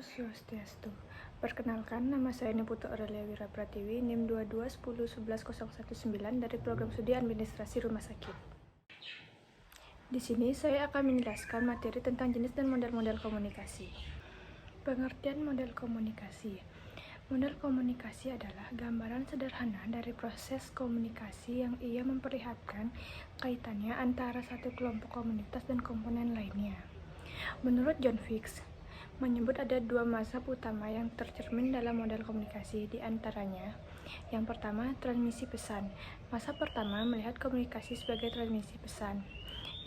Swastiastu. Perkenalkan, nama saya Niputu Aurelia Wira Pratiwi, NIM 2210111019 dari Program Studi Administrasi Rumah Sakit. Di sini saya akan menjelaskan materi tentang jenis dan model-model komunikasi. Pengertian model komunikasi. Model komunikasi adalah gambaran sederhana dari proses komunikasi yang ia memperlihatkan kaitannya antara satu kelompok komunitas dan komponen lainnya. Menurut John Fix, menyebut ada dua mazhab utama yang tercermin dalam model komunikasi, di antaranya yang pertama, transmisi pesan. Mazhab pertama melihat komunikasi sebagai transmisi pesan.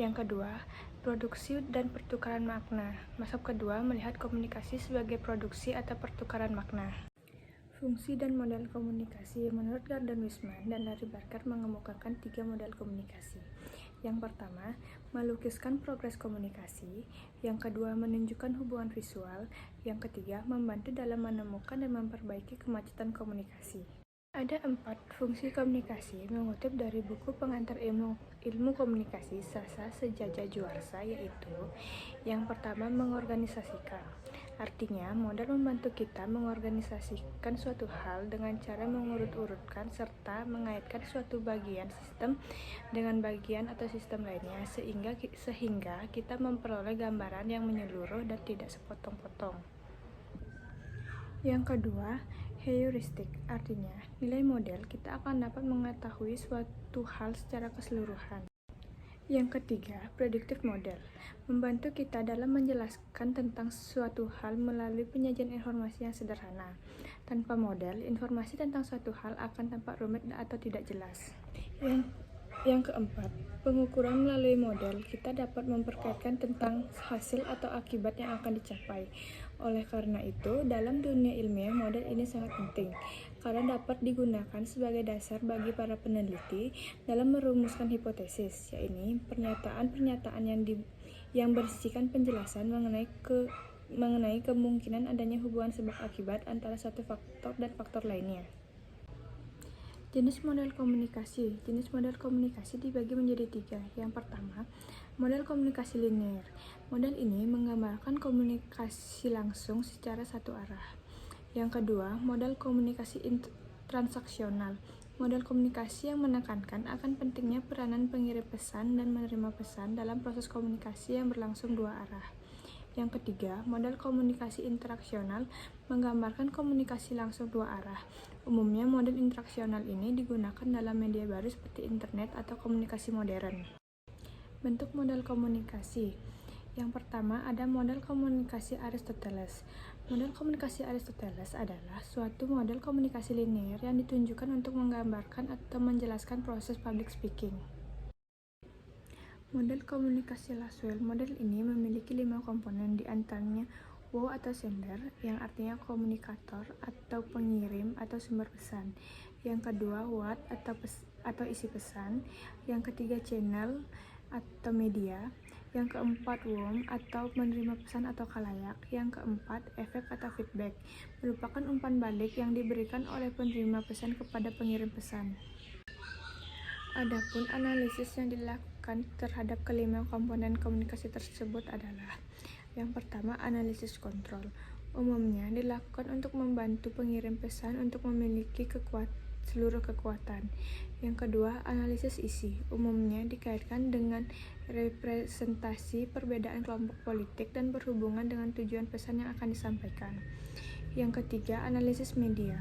Yang kedua, produksi dan pertukaran makna. Mazhab kedua melihat komunikasi sebagai produksi atau pertukaran makna. Fungsi dan model komunikasi. Menurut Gordon Wiseman dan Larry Barker mengemukakan 3 model komunikasi. Yang pertama, melukiskan progres komunikasi. Yang kedua, menunjukkan hubungan visual. Yang ketiga, membantu dalam menemukan dan memperbaiki kemacetan komunikasi. Ada 4 fungsi komunikasi mengutip dari buku pengantar ilmu komunikasi Sasa Sejaja Juarsa, yaitu yang pertama, mengorganisasikan. Artinya, model membantu kita mengorganisasikan suatu hal dengan cara mengurut-urutkan serta mengaitkan suatu bagian sistem dengan bagian atau sistem lainnya sehingga kita memperoleh gambaran yang menyeluruh dan tidak sepotong-potong. Yang kedua, heuristik. Artinya, nilai model kita akan dapat mengetahui suatu hal secara keseluruhan. Yang ketiga, predictive model, membantu kita dalam menjelaskan tentang suatu hal melalui penyajian informasi yang sederhana. Tanpa model, informasi tentang suatu hal akan tampak rumit atau tidak jelas. Yang keempat, pengukuran melalui model, kita dapat memperkaitkan tentang hasil atau akibat yang akan dicapai. Oleh karena itu, dalam dunia ilmiah, model ini sangat penting, karena dapat digunakan sebagai dasar bagi para peneliti dalam merumuskan hipotesis, yaitu pernyataan-pernyataan yang berisikan penjelasan mengenai kemungkinan adanya hubungan sebab akibat antara suatu faktor dan faktor lainnya. Jenis model komunikasi. Jenis model komunikasi dibagi menjadi 3. Yang pertama, model komunikasi linear. Model ini menggambarkan komunikasi langsung secara satu arah. Yang kedua, model komunikasi transaksional. Model komunikasi yang menekankan akan pentingnya peranan pengirim pesan dan menerima pesan dalam proses komunikasi yang berlangsung dua arah. Yang ketiga, model komunikasi interaksional menggambarkan komunikasi langsung dua arah. Umumnya, model interaksional ini digunakan dalam media baru seperti internet atau komunikasi modern. Bentuk model komunikasi. Yang pertama, ada model komunikasi Aristoteles. Model komunikasi Aristoteles adalah suatu model komunikasi linear yang ditunjukkan untuk menggambarkan atau menjelaskan proses public speaking. Model komunikasi Laswell. Model ini memiliki 5 komponen, di antaranya wow atau sender, yang artinya komunikator atau pengirim atau sumber pesan. Yang kedua, what atau isi pesan. Yang ketiga, channel atau media. Yang keempat, worm atau menerima pesan atau khalayak. Yang keempat, efek atau feedback, merupakan umpan balik yang diberikan oleh penerima pesan kepada pengirim pesan. Adapun analisis yang dilakukan terhadap kelima komponen komunikasi tersebut adalah: yang pertama, analisis kontrol. Umumnya dilakukan untuk membantu pengirim pesan untuk memiliki seluruh kekuatan. Yang kedua, analisis isi. Umumnya dikaitkan dengan representasi perbedaan kelompok politik dan berhubungan dengan tujuan pesan yang akan disampaikan. Yang ketiga, analisis media.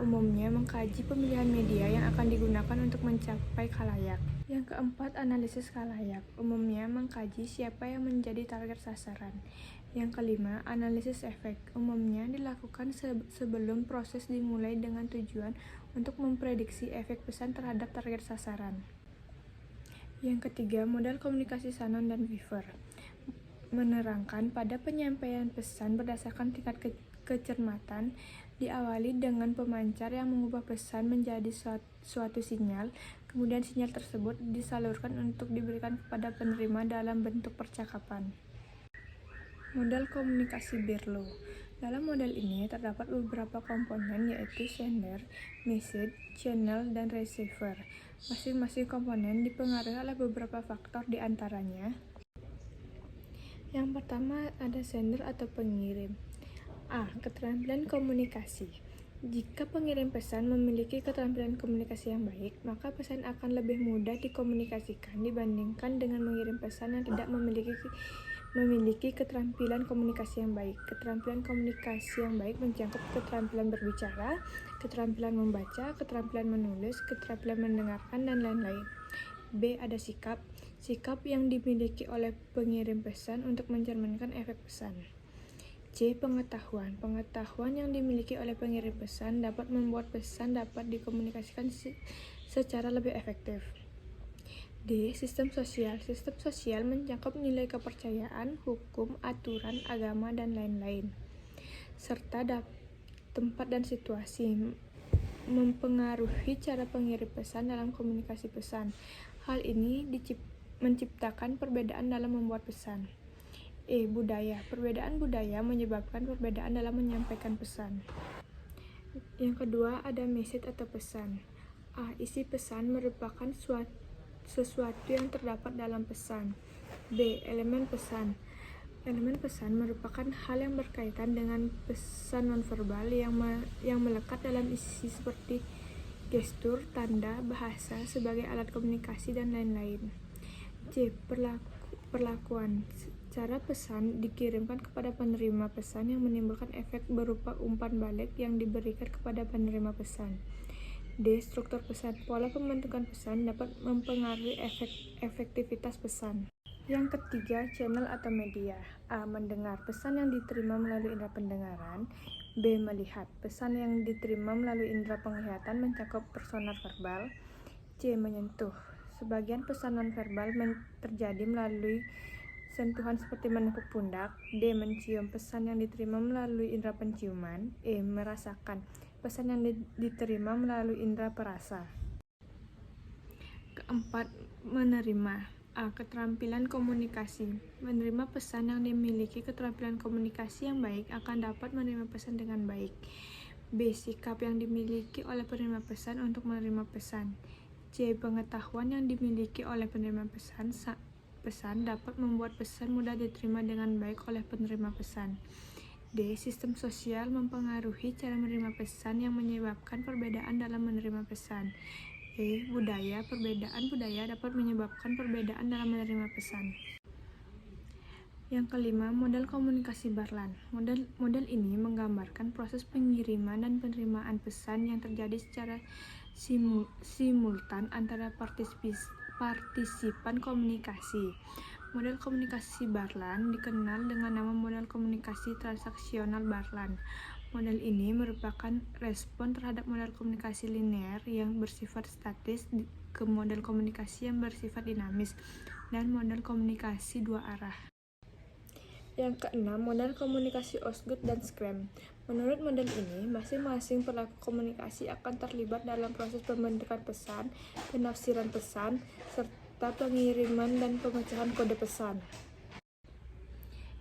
Umumnya mengkaji pemilihan media yang akan digunakan untuk mencapai khalayak. Yang keempat, analisis khalayak. Umumnya mengkaji siapa yang menjadi target sasaran. Yang kelima, analisis efek. Umumnya dilakukan sebelum proses dimulai dengan tujuan untuk memprediksi efek pesan terhadap target sasaran. Yang ketiga, model komunikasi Shannon dan Weaver, menerangkan pada penyampaian pesan berdasarkan tingkat kecermatan, diawali dengan pemancar yang mengubah pesan menjadi suatu sinyal, kemudian sinyal tersebut disalurkan untuk diberikan kepada penerima dalam bentuk percakapan. Model komunikasi Berlow. Dalam model ini terdapat beberapa komponen, yaitu sender, message, channel, dan receiver. Masing-masing komponen dipengaruhi oleh beberapa faktor, di antaranya: yang pertama, ada sender atau pengirim. A. Keterampilan komunikasi. Jika pengirim pesan memiliki keterampilan komunikasi yang baik, maka pesan akan lebih mudah dikomunikasikan dibandingkan dengan mengirim pesan yang tidak memiliki keterampilan komunikasi yang baik. Keterampilan komunikasi yang baik mencakup keterampilan berbicara, keterampilan membaca, keterampilan menulis, keterampilan mendengarkan, dan lain-lain. B. Ada sikap. Sikap yang dimiliki oleh pengirim pesan untuk mencerminkan efek pesan. C. Pengetahuan. Pengetahuan yang dimiliki oleh pengirim pesan dapat membuat pesan dapat dikomunikasikan secara lebih efektif. D. Sistem sosial. Sistem sosial mencakup nilai kepercayaan, hukum, aturan, agama, dan lain-lain. Serta tempat dan situasi mempengaruhi cara pengirim pesan dalam komunikasi pesan. Hal ini menciptakan perbedaan dalam membuat pesan. E. Budaya. Perbedaan budaya menyebabkan perbedaan dalam menyampaikan pesan. Yang kedua, ada message atau pesan. A. Isi pesan merupakan sesuatu yang terdapat dalam pesan. B. Elemen pesan. Elemen pesan merupakan hal yang berkaitan dengan pesan nonverbal yang melekat dalam isi seperti gestur, tanda, bahasa sebagai alat komunikasi, dan lain-lain. C. Perlakuan. Cara pesan dikirimkan kepada penerima pesan yang menimbulkan efek berupa umpan balik yang diberikan kepada penerima pesan. D. Struktur pesan. Pola pembentukan pesan dapat mempengaruhi efektivitas pesan. Yang ketiga, channel atau media. A. Mendengar. Pesan yang diterima melalui indera pendengaran. B. Melihat. Pesan yang diterima melalui indera penglihatan mencakup personal verbal. C. Menyentuh. Sebagian pesan nonverbal terjadi melalui sentuhan seperti menepuk pundak. D. Mencium. Pesan yang diterima melalui indera penciuman. E. Merasakan. Pesan yang diterima melalui indera perasa. Keempat, menerima. A. Keterampilan komunikasi. Menerima pesan yang dimiliki keterampilan komunikasi yang baik akan dapat menerima pesan dengan baik. B. Sikap yang dimiliki oleh penerima pesan untuk menerima pesan. C. Pengetahuan yang dimiliki oleh penerima pesan dapat membuat pesan mudah diterima dengan baik oleh penerima pesan. D. Sistem sosial mempengaruhi cara menerima pesan yang menyebabkan perbedaan dalam menerima pesan. E. Budaya. Perbedaan budaya dapat menyebabkan perbedaan dalam menerima pesan. Yang kelima, model komunikasi Barlan. Model ini menggambarkan proses pengiriman dan penerimaan pesan yang terjadi secara simultan antara partisipan komunikasi. Model komunikasi Barlan dikenal dengan nama model komunikasi transaksional Barlan. Model ini merupakan respon terhadap model komunikasi linear yang bersifat statis ke model komunikasi yang bersifat dinamis dan model komunikasi dua arah. Yang keenam, model komunikasi Osgood dan Scrum. Menurut model ini, masing-masing pelaku komunikasi akan terlibat dalam proses pembentukan pesan, penafsiran pesan, serta pengiriman dan pemecahan kode pesan.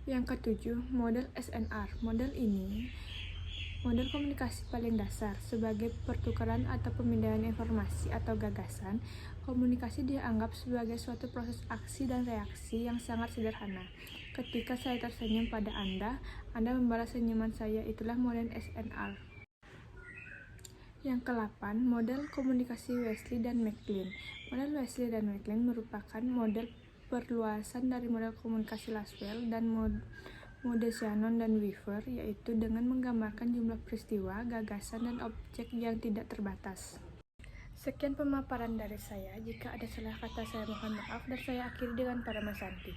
Yang ketujuh, model SNR. Model komunikasi paling dasar. Sebagai pertukaran atau pemindahan informasi atau gagasan, komunikasi dianggap sebagai suatu proses aksi dan reaksi yang sangat sederhana. Ketika saya tersenyum pada Anda membalas senyuman saya. Itulah model SNR. Yang ke-8, model komunikasi Wesley dan McLean. Model Wesley dan McLean merupakan model perluasan dari model komunikasi Laswell dan mode Shannon dan Weaver, yaitu dengan menggambarkan jumlah peristiwa, gagasan, dan objek yang tidak terbatas. Sekian pemaparan dari saya. Jika ada salah kata, saya mohon maaf, dan saya akhiri dengan Parama Santi.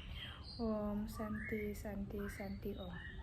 Om Santi Santi Santi Om.